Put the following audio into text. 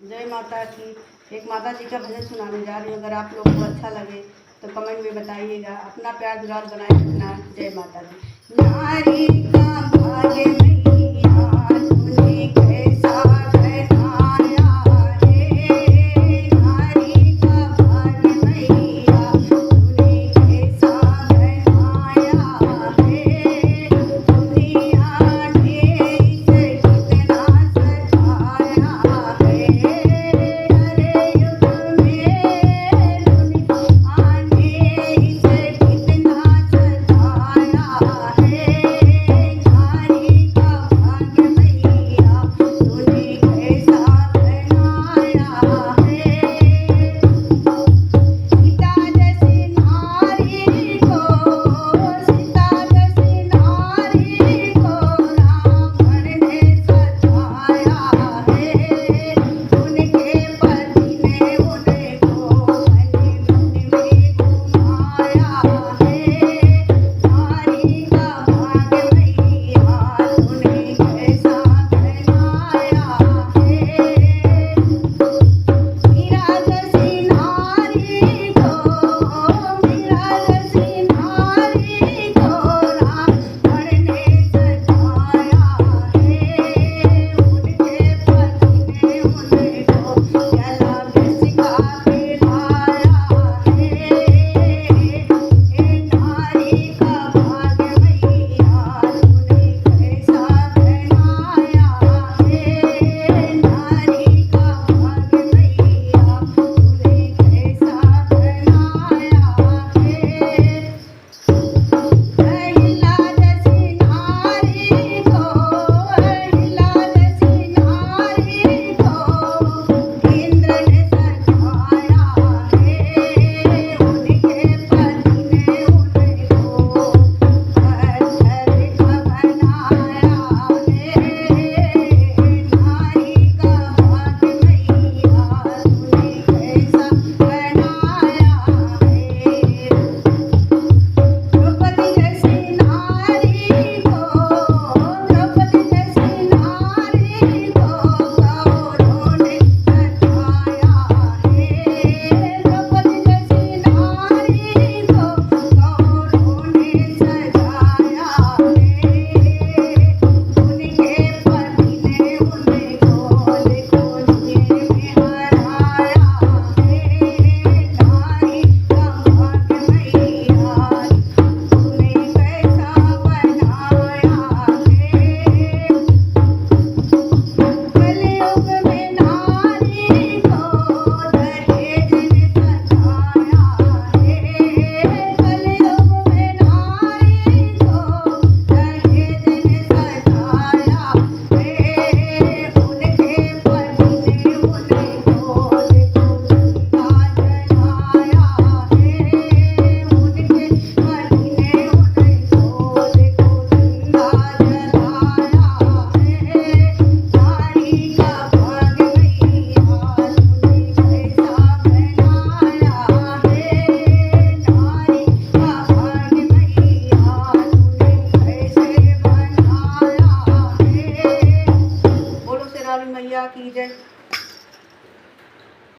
जय माता की। एक माता जी का भजन सुनाने जा रही हूँ। अगर आप लोग को अच्छा लगे तो कमेंट में बताइएगा। अपना प्यार दुलार बनाए रखना। जय माता दी। नारी का भाग्य मैया तूने कैसा बनाया है। नारी का भाग्य मैया तूने कैसा बनाया है। दुनिया ने इसे कितना सजाया है। हरे युग में दुनिया ने इसे कितना सजाया है। नारी का भाग्य मैया तूने कैसा बनाया है। सीता जैसी नारी को सीता जैसी नारी को रावण ने सजाया है। उनके पति ने उनको हनीमून में घुमाया है। नारी का भाग्य मैया तूने कैसा बनाया है। मीरा जैसी नारी को मीरा जैसी नारी को रावण ने सजाया है। उनके पति ने उनको जला बिस्का पिलाया है। नारी का भाग्य मैया तूने कैसा बनाया है। नारी का भाग्य मैया तूने कैसा बनाया है। अहिल्या जैसी नारी को अहिल्या जैसी नारी को इंद्र ने सजाया है। उनके पति ने उनको पत्थर का बनाया है। नारी का भाग्य मैया तूने कैसा बनाया है। द्रौपदी जैसी नारी को द्रौपदी जैसी नारी को कौरवों ने सजाया है। द्रौपदी जैसी नारी को कौरवों ने सजाया है। उनके पति ने उनको खोजने में हराया है। नारी का भाग्य मैया तूने कैसा बनाया है। कलयुग में नारी को दहेज ने सजाया है। कलयुग में नारी को दहेज ने सजाया है। उनके पति ने उनको जिंदा जलाया है। उनके पति ने उनको जिंदा जलाया है। नारी का भाग्य मैया तूने कैसा बनाया है। नारी का भाग्य मैया तूने कैसे बनाया है। बोलो शेरावाली मैया की जय।